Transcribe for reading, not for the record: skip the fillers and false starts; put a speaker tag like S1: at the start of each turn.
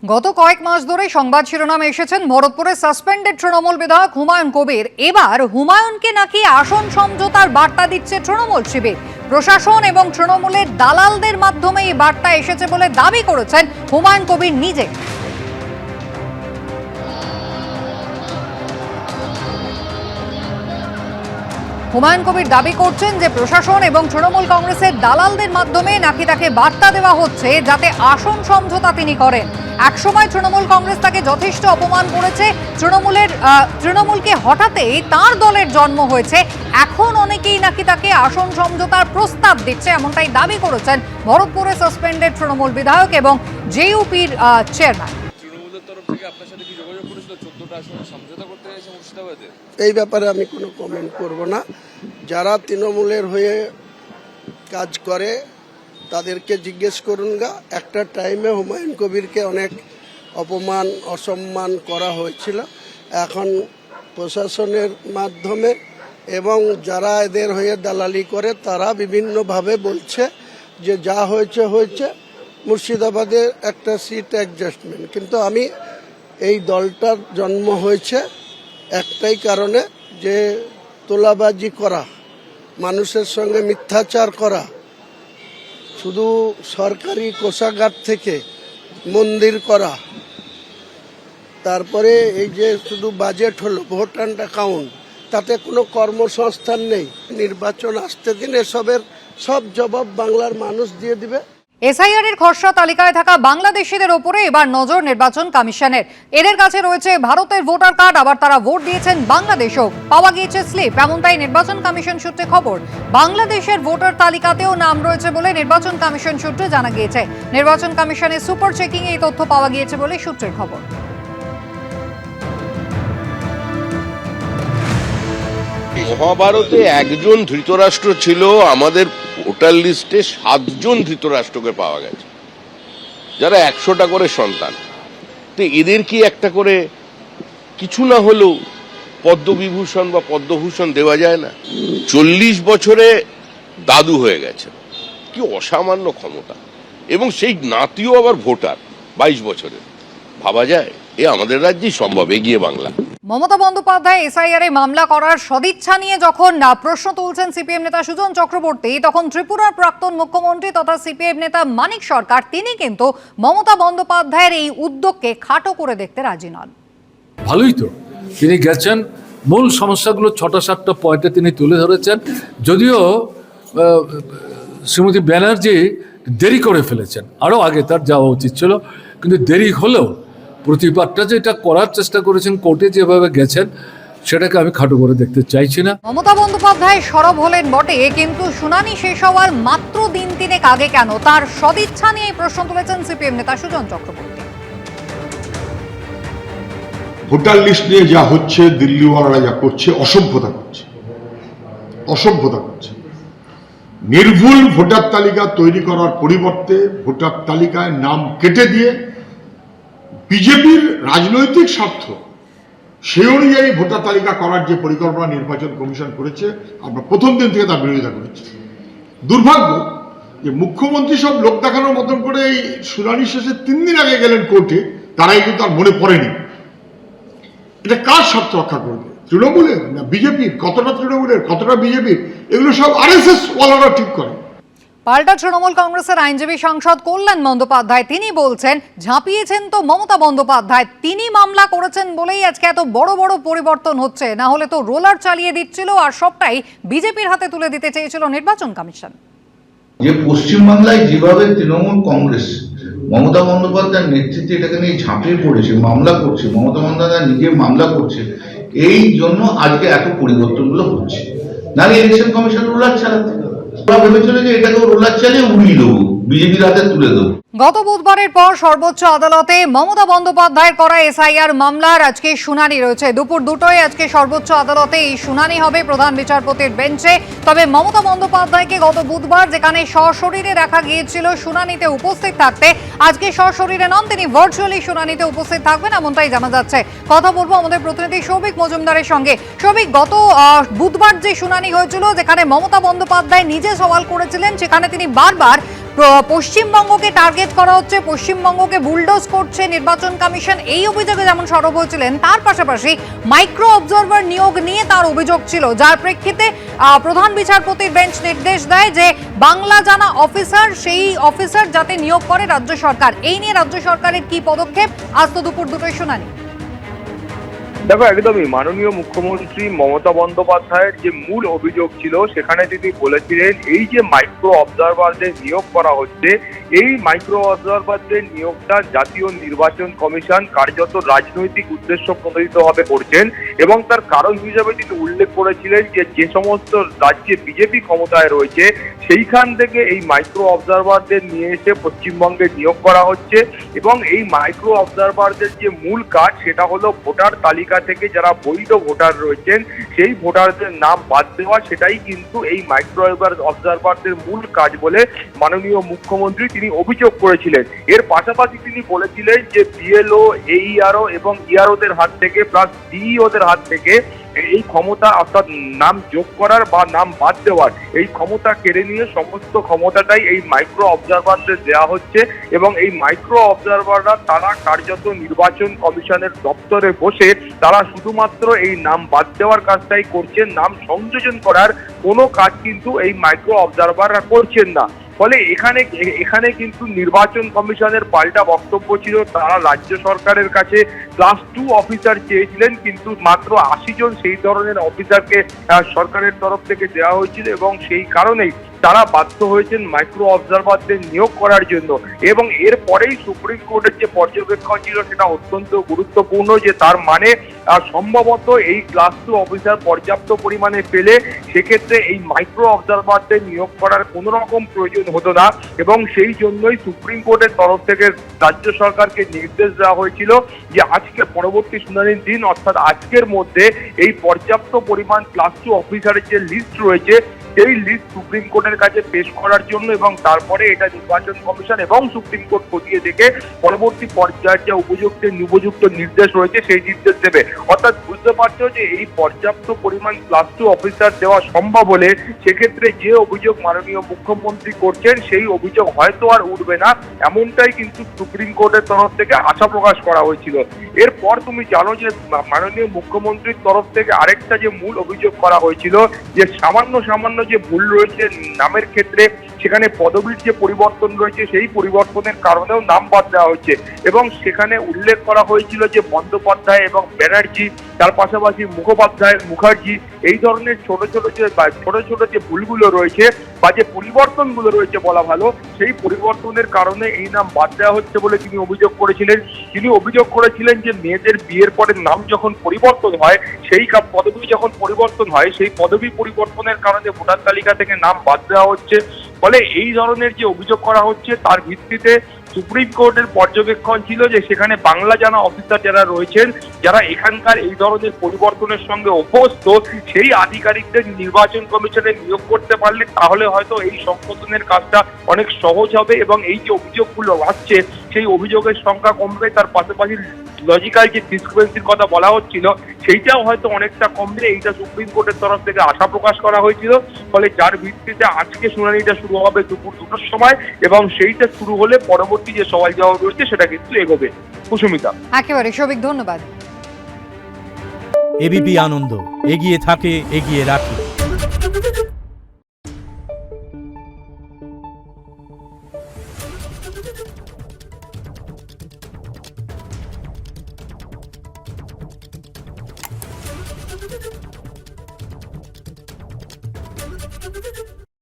S1: গত কয়েক মাস ধরে সংবাদ শিরোনামে এসেছেন ভরতপুরে সাসপেন্ডেড তৃণমূল বিধায়ক হুমায়ুন কবির। এবার হুমায়ুনকে নাকি আসন সমঝোতার বার্তা দিচ্ছে তৃণমূল শিবির। প্রশাসন এবং তৃণমূলের দালালদের মাধ্যমে এই বার্তা এসেছে বলে দাবি করেছেন হুমায়ুন কবির নিজে। হুমায়ুন কবির দাবি করছেন যে প্রশাসন এবং তৃণমূল কংগ্রেসের দালালদের মাধ্যমে নাকি তাকে বার্তা দেওয়া হচ্ছে যাতে আসন সমঝোতা তিনি করেন। একসময় তৃণমূল কংগ্রেস তাকে যথেষ্ট অপমান করেছে, তৃণমূলকে হঠাতেই তার দলের জন্ম হয়েছে, এখন অনেকেই নাকি তাকে আসন সমঝোতার প্রস্তাব দিচ্ছে, এমনটাই দাবি করেছেন ভরতপুরে সাসপেন্ডেড তৃণমূল বিধায়ক এবং জেইউপির চেয়ারম্যান।
S2: এই ব্যাপারে আমি কোনো কমেন্ট করব না। যারা তৃণমূলের হয়ে কাজ করে তাদেরকে জিজ্ঞেস করুন গা। একটা টাইমে হুমায়ুন কবিরকে অনেক অপমান অসম্মান করা হয়েছিল। এখন প্রশাসনের মাধ্যমে এবং যারা এদের হয়ে দালালি করে তারা বিভিন্নভাবে বলছে যে যা হয়েছে হয়েছে, মুর্শিদাবাদের একটা সিট অ্যাডজাস্টমেন্ট। কিন্তু আমি এই দলটার জন্ম হয়েছে একটাই কারণে, যে তোলাবাজি করা, মানুষের সঙ্গে মিথ্যাচার করা, শুধু সরকারি কোষাগার থেকে মন্দির করা, তারপরে এই যে শুধু বাজেট হলো, ভোট অ্যান্ড অ্যাকাউন্ট, তাতে কোনো কর্মসংস্থান নেই। নির্বাচন আসতে দিন, এসবের সব জবাব বাংলার মানুষ দিয়ে দিবে।
S1: এসআইআর এর খসড়া তালিকায় থাকা বাংলাদেশিদের ওপরে এবার নজর নির্বাচন কমিশনের। এদের কাছে রয়েছে ভারতের ভোটার কার্ড, আবার তারা ভোট দিয়েছেন বাংলাদেশেও, পাওয়া গিয়েছে স্লিপ, এমনটাই নির্বাচন কমিশন সূত্রে খবর। বাংলাদেশের ভোটার তালিকাতেও নাম রয়েছে বলে নির্বাচন কমিশন সূত্রে জানা গিয়েছে। নির্বাচন কমিশনের সুপার চেকিং এই তথ্য পাওয়া গিয়েছে বলে সূত্রের খবর।
S3: মহাভারতে একজন ধৃতরাষ্ট্র ছিল, আমাদের ভোটার লিস্টে 7 জন ধৃতরাষ্ট্রকে পাওয়া গেছে, যারা 100টা করে সন্তান। তো এদের কি একটা করে কিছু না হলেও পদ্মবিভূষণ বা পদ্মভূষণ দেওয়া যায় না? 40 বছরে দাদু হয়ে গেছে, কি অসামান্য ক্ষমতা, এবং সেই নাতিও আবার ভোটার 22 বছরের। ভাবা যায় এ আমাদের রাজ্যেই সম্ভব, এগিয়ে বাংলা।
S1: মমতা বন্দ্যোপাধ্যায় এসআইআর এ মামলা করার সদিচ্ছা নিয়ে যখন প্রশ্ন তুলছেন সিপিএম নেতা সুজন চক্রবর্তী, তখন ত্রিপুরার প্রাক্তন মুখ্যমন্ত্রী তথা সিপিএম নেতা মানিক সরকার তিনি কিন্তু মমতা বন্দ্যোপাধ্যায়ের এই উদ্যোগকে খাটো করে দেখতে রাজি নন।
S4: ভালোই তো, তিনি গেছেন, মূল সমস্যাগুলো 6-7টা পয়েন্টে তিনি তুলে ধরেছেন। যদিও শ্রীমতী ব্যানার্জি দেরি করে ফেলেছেন, আরও আগে তার যাওয়া উচিত ছিল, কিন্তু দেরি হলেও প্রতিবাদটা যেটা করার চেষ্টা করেছেন, কোর্টে যেভাবে গেছেন, সেটাকে আমি খাটো করে দেখতে চাইছি না।
S1: মমতা বন্দ্যোপাধ্যায় সরব হলেন বটে, কিন্তু শুনানি শেষ হওয়ার মাত্র দিন তিনেক আগে কেন তার সদিচ্ছা নিয়ে প্রশ্ন তুলেছেন সিপিএম নেতা সুজন চক্রবর্তী।
S5: ভোটার লিস্ট নিয়ে যা হচ্ছে, দিল্লিওয়ালারা যা করছে, অসভ্যতা করছে, অসভ্যতা করছে। নির্ভুল ভোটার তালিকা তৈরি করার পরিবর্তে ভোটার তালিকায় নাম কেটে দিয়ে বিজেপির রাজনৈতিক স্বার্থ সেই অনুযায়ী ভোটার তালিকা করার যে পরিকল্পনা নির্বাচন কমিশন করেছে, আমরা প্রথম দিন থেকে তার বিরোধিতা করেছি। দুর্ভাগ্য যে মুখ্যমন্ত্রী সব লোক দেখানোর মতন করে এই শুনানি শেষে 3 দিন আগে গেলেন কোর্টে, তারাই কিন্তু তার মনে পড়েনি। এটা কার স্বার্থ রক্ষা করবে? তৃণমূলের না বিজেপির? কতটা তৃণমূলের, কতটা বিজেপির, এগুলো সব আরএসএস ওয়ালারা ঠিক করে।
S1: পাল্টা তৃণমূল কংগ্রেসের আইনজীবী সাংসদ কল্যাণ বন্দ্যোপাধ্যায় তিনি বলছেন, ঝাঁপিয়েছেন তো মমতা বন্দ্যোপাধ্যায়, তিনি মামলা করেছেন বলেই আজকে এত বড় বড় পরিবর্তন হচ্ছে, না হলে তো রোলার চালিয়ে দিচ্ছিল আর সবটাই বিজেপির হাতে তুলে দিতে চেয়েছিল নির্বাচন কমিশন।
S6: যে পশ্চিমবাংলায় যেভাবে তৃণমূল কংগ্রেস মমতা বন্দ্যোপাধ্যায়ের নেতৃত্বে এটাকে নিয়ে ঝাঁপিয়ে পড়েছে, মামলা করছে, মমতা বন্দ্যোপাধ্যায় নিজে মামলা করছে, এই জন্য আজকে এত পরিবর্তনগুলো হচ্ছে। নাহলে ইলেকশন কমিশন রোলার চালাতে ভেবেছিল যে এটাকে রোলার চালিয়ে উড়িয়ে দেবো, বিজেপির হাতে তুলে দেবো।
S1: গত বুধবারের পর সর্বোচ্চ আদালতে মমতা বন্দ্যোপাধ্যায়ের করা এসআইআর মামলার আজকে শুনানি রয়েছে। দুপুর 2টোয় আজকে সর্বোচ্চ আদালতে এই শুনানি হবে প্রধান বিচারপতির বেঞ্চে। তবে মমতা বন্দ্যোপাধ্যায়কে গত বুধবার যেখানে সশরীরে দেখা গিয়েছিল শুনানিতে উপস্থিত থাকতে, আজকে সশরীরে নন, তিনি ভার্চুয়ালি শুনানিতে উপস্থিত থাকবেন, এমনটাই জানা যাচ্ছে। কথা বলবো আমাদের প্রতিনিধি সৌভিক মজুমদারের সঙ্গে। সৌভিক, গত বুধবার যে শুনানি হয়েছিল যেখানে মমতা বন্দ্যোপাধ্যায় নিজে সওয়াল করেছিলেন, সেখানে তিনি বারবার পশ্চিমবঙ্গকে টার্গেট নিষেধ করা হচ্ছে, পশ্চিমবঙ্গকে বুলডোজ করছে নির্বাচন কমিশন, এই অভিযোগে যেমন সরব হয়েছিলেন, তার পাশাপাশি মাইক্রো অবজারভার নিয়োগ নিয়ে তার অভিযোগ ছিল, যার প্রেক্ষিতে প্রধান বিচারপতির বেঞ্চ নির্দেশ দেয় যে বাংলা জানা অফিসার, সেই অফিসার যাতে নিয়োগ করে রাজ্য সরকার। এই নিয়ে রাজ্য সরকারের কি পদক্ষেপ, আজ তো দুপুর দুটোই শুনানি।
S7: দেখো, একদমই মাননীয় মুখ্যমন্ত্রী মমতা বন্দ্যোপাধ্যায়ের যে মূল অভিযোগ ছিল, সেখানে তিনি বলেছিলেন এই যে মাইক্রো অবজারভারদের নিয়োগ করা হচ্ছে, এই মাইক্রো অবজারভারদের নিয়োগটা জাতীয় নির্বাচন কমিশন কার্যত রাজনৈতিক উদ্দেশ্য প্রণোদিতভাবে করছেন, এবং তার কারণ হিসেবে তিনি উল্লেখ করেছিলেন যে সমস্ত রাজ্যে বিজেপি ক্ষমতায় রয়েছে সেইখান থেকে এই মাইক্রো অবজারভারদের নিয়ে এসে পশ্চিমবঙ্গে নিয়োগ করা হচ্ছে, এবং এই মাইক্রো অবজারভারদের যে মূল কাজ সেটা হলো ভোটার তালিকা থেকে যারা বৈধ ভোটার রয়েছেন সেই ভোটারদের নাম বাদ দেওয়া, সেটাই কিন্তু এই মাইক্রো অবজারভারদের মূল কাজ বলে মাননীয় মুখ্যমন্ত্রী তিনি অভিযোগ করেছিলেন। এর পাশাপাশি তিনি বলেছিলেন যে বিএলও, এইআরও এবং ইআরওদের হাত থেকে প্লাস ডিইওদের হাত থেকে এই ক্ষমতা, অর্থাৎ নাম যোগ করার বা নাম বাদ দেওয়ার এই ক্ষমতা কেড়ে নিয়ে সমস্ত ক্ষমতাটাই এই মাইক্রো অবজারভারদের দেওয়া হচ্ছে, এবং এই মাইক্রো অবজারভাররা তারা কার্যত নির্বাচন কমিশনের দপ্তরে বসে তারা শুধুমাত্র এই নাম বাদ দেওয়ার কাজটাই করছেন, নাম সংযোজন করার কোনো কাজ কিন্তু এই মাইক্রো অবজারভাররা করছেন না। ফলে এখানে কিন্তু নির্বাচন কমিশনের পাল্টা বক্তব্য ছিল, তারা রাজ্য সরকারের কাছে ক্লাস 2 অফিসার চেয়েছিলেন, কিন্তু মাত্র 80 জন সেই ধরনের অফিসারকে সরকারের তরফ থেকে দেওয়া হয়েছিল, এবং সেই কারণেই তারা বাধ্য হয়েছেন মাইক্রো অবজারভারদের নিয়োগ করার জন্য। এবং এরপরেই সুপ্রিম কোর্টের যে পর্যবেক্ষণ ছিল সেটা অত্যন্ত গুরুত্বপূর্ণ, যে তার মানে সম্ভবত এই ক্লাস 2 অফিসার পর্যাপ্ত পরিমাণে পেলে সেক্ষেত্রে এই মাইক্রো অবজারভারদের নিয়োগ করার কোনো রকম প্রয়োজন হতো না, এবং সেই জন্যই সুপ্রিম কোর্টের তরফ থেকে রাজ্য সরকারকে নির্দেশ দেওয়া হয়েছিল যে আজকে পরবর্তী শুনানির দিন, অর্থাৎ আজকের মধ্যে এই পর্যাপ্ত পরিমাণ ক্লাস 2 অফিসারের যে লিস্ট রয়েছে সেই লিস্ট সুপ্রিম কোর্টের কাছে পেশ করার জন্য, এবং তারপরে এটা নির্বাচন কমিশন এবং সুপ্রিম কোর্ট খতিয়ে দেখে পরবর্তী পর্যায়ের যে উপযুক্ত নির্দেশ রয়েছে সেই নির্দেশ দেবে। অর্থাৎ বুঝতে পারছো যে এই পর্যাপ্ত পরিমাণ ক্লাস 2 অফিসার দেওয়া সম্ভব হলে সেক্ষেত্রে যে অভিযোগ মাননীয় মুখ্যমন্ত্রী করছেন সেই অভিযোগ হয়তো আর উঠবে না, এমনটাই কিন্তু সুপ্রিম কোর্টের তরফ থেকে আশা প্রকাশ করা হয়েছিল। এরপর তুমি জানো যে মাননীয় মুখ্যমন্ত্রীর তরফ থেকে আরেকটা যে মূল অভিযোগ করা হয়েছিল, যে সামান্য যে ভুল রয়েছে নামের ক্ষেত্রে, সেখানে পদবীর যে পরিবর্তন রয়েছে সেই পরিবর্তনের কারণেও নাম বাদ দেওয়া হয়েছে, এবং সেখানে উল্লেখ করা হয়েছিল যে বন্দ্যোপাধ্যায় এবং ব্যানার্জি, তার পাশাপাশি মুখার্জি, এই ধরনের ছোট ছোট যে ভুলগুলো রয়েছে বা যে পরিবর্তনগুলো রয়েছে বলা ভালো, সেই পরিবর্তনের কারণে এই নাম বাদ দেওয়া হচ্ছে বলে তিনি অভিযোগ করেছিলেন। তিনি অভিযোগ করেছিলেন যে মেয়েদের বিয়ের পরে নাম যখন পরিবর্তন হয়, সেই পদবি যখন পরিবর্তন হয়, সেই পদবি পরিবর্তনের কারণে ভোটার তালিকা থেকে নাম বাদ দেওয়া হচ্ছে। ফলে এই ধরনের যে অভিযোগ করা হচ্ছে তার ভিত্তিতে সুপ্রিম কোর্টের পর্যবেক্ষণ ছিল যে সেখানে বাংলা জানা অফিসার যারা রয়েছেন, যারা এখানকার এই ধরনের পরিবর্তনের সঙ্গে অভ্যস্ত, সেই আধিকারিকদের নির্বাচন কমিশনে নিয়োগ করতে পারলে তাহলে হয়তো এই সংশোধনের কাজটা অনেক সহজ হবে, এবং এই যে অভিযোগগুলো আসছে সেই অভিযোগের সংখ্যা কমবে, তার পাশাপাশি লজিক্যাল যে ডিসক্রিপেন্সির কথা বলা হচ্ছিল সেইটাও হয়তো অনেকটা কমবে, এইটা সুপ্রিম কোর্টের তরফ থেকে আশা প্রকাশ করা হয়েছিল। ফলে যার ভিত্তিতে আজকে শুনানিটা শুরু হবে দুপুর 2টার সময়, এবং সেইটা শুরু হলে পরবর্তী যে সওয়াল জবাব রয়েছে সেটা কিন্তু এগোবে। কুসুমিতা,
S1: একেবারে সবিক, ধন্যবাদ।
S8: এবিপি আনন্দ, এগিয়ে থাকে, এগিয়ে রাখে।